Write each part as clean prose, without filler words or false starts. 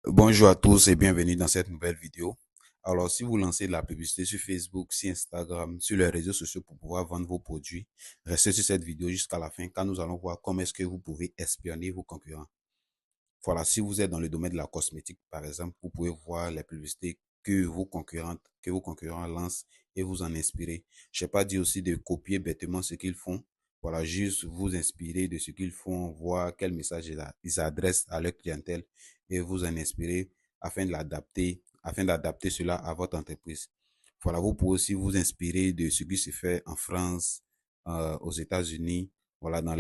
Bonjour à tous et bienvenue dans cette nouvelle vidéo. Alors, si vous lancez de la publicité sur Facebook, sur Instagram, sur les réseaux sociaux pour pouvoir vendre vos produits, restez sur cette vidéo jusqu'à la fin quand nous allons voir comment est-ce que vous pouvez espionner vos concurrents. Voilà, si vous êtes dans le domaine de la cosmétique, par exemple, vous pouvez voir les publicités que vos concurrents lancent et vous en inspirer. Je ne sais pas dire aussi de copier bêtement ce qu'ils font. Voilà, juste vous inspirer de ce qu'ils font, voir quel message ils adressent à leur clientèle et vous en inspirer afin d'adapter cela à votre entreprise. Voilà, vous pouvez aussi vous inspirer de ce qui se fait en France, aux États-Unis, voilà, dans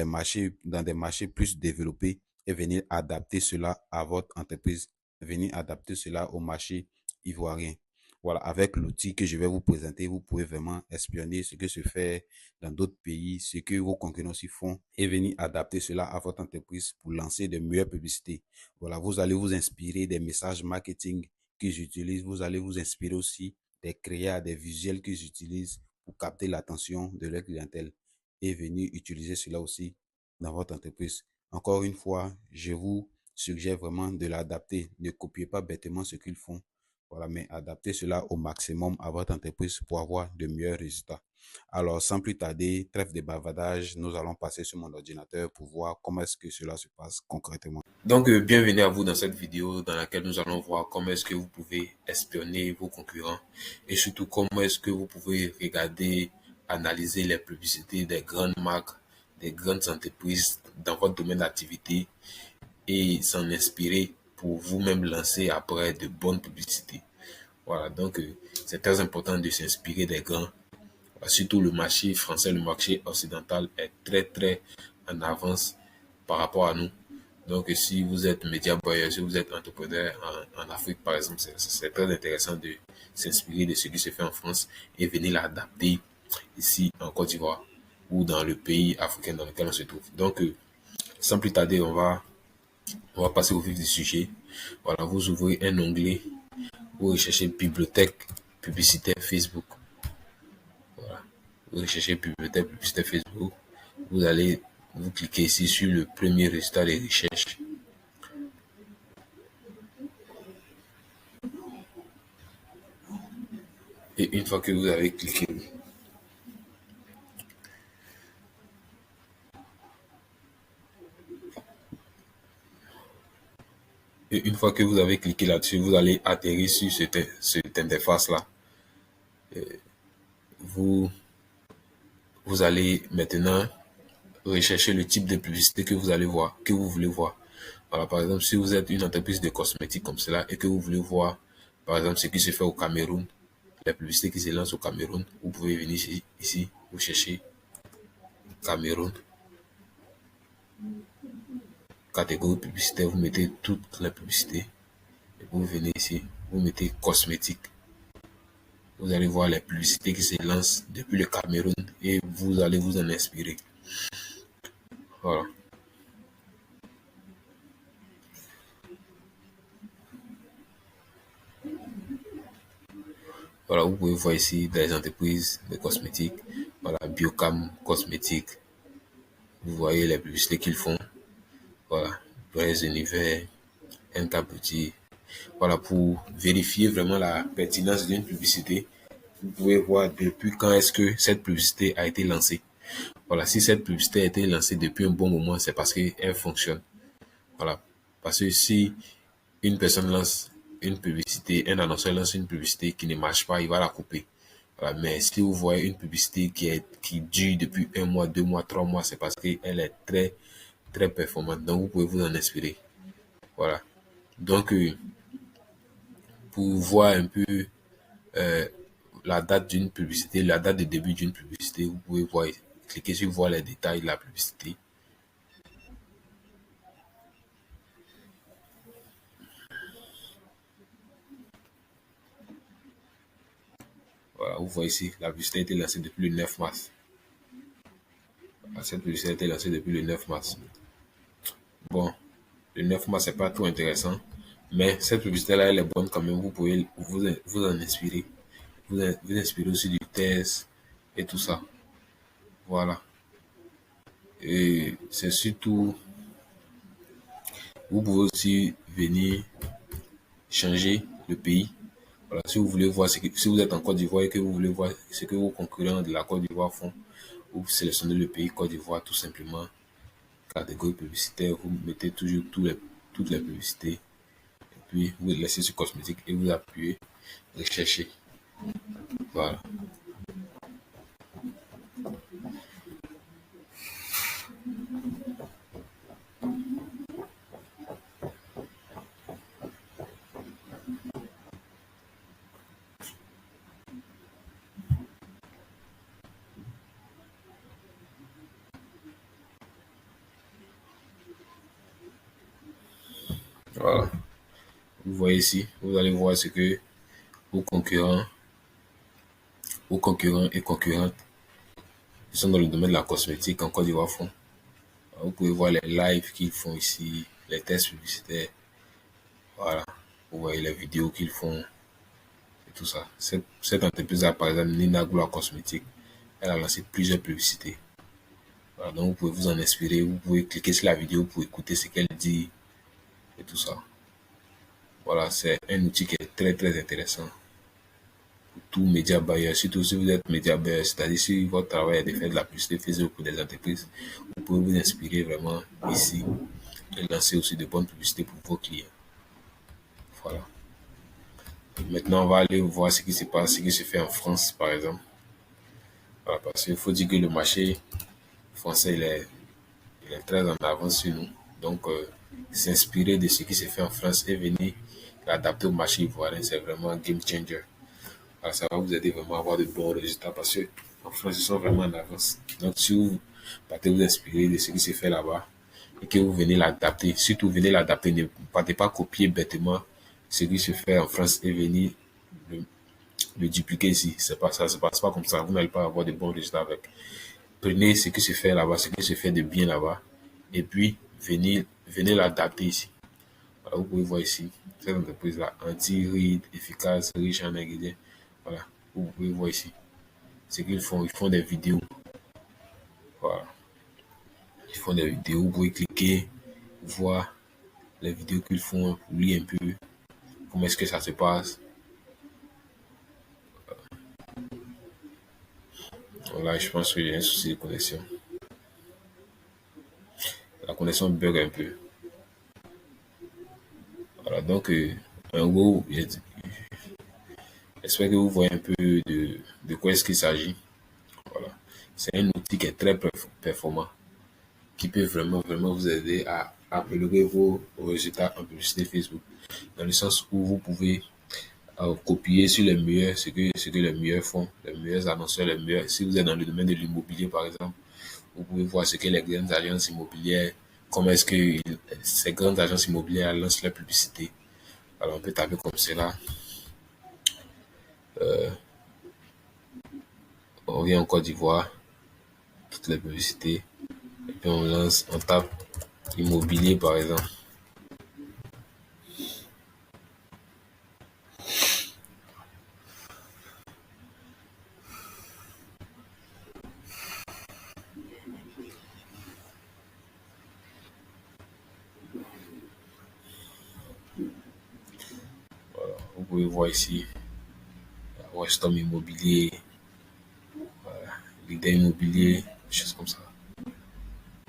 des marchés plus développés et venir adapter cela à votre entreprise, venir adapter cela au marché ivoirien. Voilà, avec l'outil que je vais vous présenter, vous pouvez vraiment espionner ce que se fait dans d'autres pays, ce que vos concurrents aussi font et venir adapter cela à votre entreprise pour lancer de meilleures publicités. Voilà, vous allez vous inspirer des messages marketing qu'ils utilisent, vous allez vous inspirer aussi des créas, des visuels qu'ils utilisent pour capter l'attention de leur clientèle et venir utiliser cela aussi dans votre entreprise. Encore une fois, je vous suggère vraiment de l'adapter. Ne copiez pas bêtement ce qu'ils font. Voilà, mais adaptez cela au maximum à votre entreprise pour avoir de meilleurs résultats. Alors, sans plus tarder, trêve de bavardage, nous allons passer sur mon ordinateur pour voir comment est-ce que cela se passe concrètement. Bienvenue à vous dans cette vidéo dans laquelle nous allons voir comment est-ce que vous pouvez espionner vos concurrents et surtout comment est-ce que vous pouvez regarder, analyser les publicités des grandes marques, des grandes entreprises dans votre domaine d'activité et s'en inspirer pour vous-même lancer après de bonnes publicités. Voilà, c'est très important de s'inspirer des grands. Surtout le marché français, le marché occidental est très en avance par rapport à nous. Donc, si vous êtes média buyer, si vous êtes entrepreneur en Afrique, par exemple, c'est très intéressant de s'inspirer de ce qui se fait en France et venir l'adapter ici en Côte d'Ivoire ou dans le pays africain dans lequel on se trouve. Sans plus tarder, on va passer au vif du sujet. Voilà, vous ouvrez un onglet, vous recherchez bibliothèque publicitaire Facebook. Voilà, vous recherchez bibliothèque publicitaire Facebook. Vous cliquez ici sur le premier résultat des recherches. Et une fois que vous avez cliqué, et une fois que vous avez cliqué là-dessus, vous allez atterrir sur cette interface-là. Vous, vous allez maintenant rechercher le type de publicité que vous allez voir, que vous voulez voir. Voilà, par exemple, si vous êtes une entreprise de cosmétiques comme cela et que vous voulez voir, par exemple, ce qui se fait au Cameroun, la publicité qui se lance au Cameroun, vous pouvez venir ici vous cherchez Cameroun, catégorie publicitaire, vous mettez toute la publicité et vous venez ici, vous mettez cosmétique. Vous allez voir les publicités qui se lancent depuis le Cameroun et vous allez vous en inspirer. Voilà. Voilà, vous pouvez voir ici des entreprises de cosmétiques. Voilà, Biocam Cosmétiques. Vous voyez les publicités qu'ils font. Voilà, Brez Univers, NK Beauty. Voilà, pour vérifier vraiment la pertinence d'une publicité, vous pouvez voir depuis quand est-ce que cette publicité a été lancée. Voilà, si cette publicité a été lancée depuis un bon moment, c'est parce qu'elle fonctionne. Voilà, parce que si une personne lance une publicité, un annonceur lance une publicité qui ne marche pas, il va la couper. Voilà, mais si vous voyez une publicité qui dure depuis un mois, 2 mois, 3 mois, c'est parce qu'elle est très performante. Donc, vous pouvez vous en inspirer. Voilà. Donc, pour voir un peu euh, la date d'une publicité, la date de début d'une publicité, vous pouvez voir, cliquer sur voir les détails de la publicité. Voilà, vous voyez ici, la publicité a été lancée depuis le 9 mars. Cette publicité a été lancée depuis le 9 mars. Bon, le 9 mars, c'est pas tout intéressant, mais cette publicité-là, elle est bonne quand même. Vous pouvez vous en inspirer. Vous inspirer aussi du test et tout ça. Voilà. Et c'est surtout, vous pouvez aussi venir changer le pays. Voilà, si vous voulez voir, si vous êtes en Côte d'Ivoire et que vous voulez voir ce que vos concurrents de la Côte d'Ivoire font, vous sélectionnez le pays Côte d'Ivoire tout simplement, catégorie publicitaire, vous mettez toujours toutes les publicités, et puis vous laissez sur cosmétique et vous appuyez rechercher. Voilà. Voilà. Vous voyez ici, vous allez voir ce que vos concurrents, et concurrentes qui sont dans le domaine de la cosmétique en Côte d'Ivoire font. Vous pouvez voir les lives qu'ils font ici, les tests publicitaires. Voilà. Vous voyez les vidéos qu'ils font et tout ça. Cette entreprise-là, par exemple, Nina Gloire Cosmétique, elle a lancé plusieurs publicités. Voilà, donc vous pouvez vous en inspirer, vous pouvez cliquer sur la vidéo pour écouter ce qu'elle dit et tout ça. Voilà, c'est un outil qui est très très intéressant pour tout média buyer, surtout si vous êtes média buyer, c'est-à-dire si votre travail est de faire de la publicité Facebook pour des entreprises, vous pouvez vous inspirer vraiment ici et lancer aussi de bonnes publicités pour vos clients. Voilà. Maintenant, on va aller voir ce qui se passe, ce qui se fait en France, par exemple. Voilà, parce qu'il faut dire que le marché français, il est très en avance sur nous. Donc, s'inspirer de ce qui se fait en France et venir l'adapter au marché ivoirien, c'est vraiment un game changer. Alors, ça va vous aider vraiment à avoir de bons résultats parce que en France, ils sont vraiment en avance. Donc, si vous partez vous inspirer de ce qui se fait là-bas et que vous venez l'adapter, surtout venez l'adapter, ne partez pas copier bêtement ce qui se fait en France et venir le, le dupliquer ici. C'est pas ça, ça se passe pas comme ça. Vous n'allez pas avoir de bons résultats avec. Prenez ce qui se fait là-bas, ce qui se fait de bien là-bas, et puis venez l'adapter ici. Voilà, vous pouvez voir ici, cette entreprise-là, anti-ride, efficace, riche en ingrédients. Voilà, vous pouvez voir ici ce qu'ils font. Ils font des vidéos. Voilà, ils font des vidéos. Vous pouvez cliquer, voir les vidéos qu'ils font, lire un peu comment est-ce que ça se passe. Voilà, je pense que j'ai un souci de connexion. La connexion bug un peu. Voilà, donc, en gros, j'espère que vous voyez un peu de quoi est-ce qu'il s'agit. Voilà. C'est un outil qui est très performant, qui peut vraiment vous aider à améliorer vos résultats en publicité Facebook, dans le sens où vous pouvez copier sur les meilleurs, ce que les meilleurs font, les meilleurs annonceurs, les meilleurs. Si vous êtes dans le domaine de l'immobilier, par exemple, vous pouvez voir ce que les grandes agences immobilières, comment est-ce que ces grandes agences immobilières lancent leur publicité. Alors, on peut taper comme cela. On vient en Côte d'Ivoire, toutes les publicités, et puis on lance, on tape immobilier par exemple. Voilà, vous pouvez voir ici, Westom Immobilier, leader immobilier, des choses comme ça.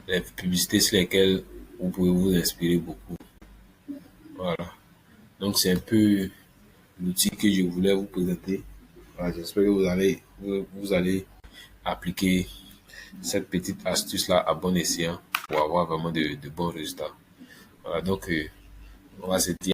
Les publicités sur lesquelles vous pouvez vous inspirer beaucoup. Voilà. Donc c'est un peu l'outil que je voulais vous présenter. Voilà, j'espère que vous allez appliquer cette petite astuce-là à bon escient pour avoir vraiment de bons résultats. Voilà, donc on va se dire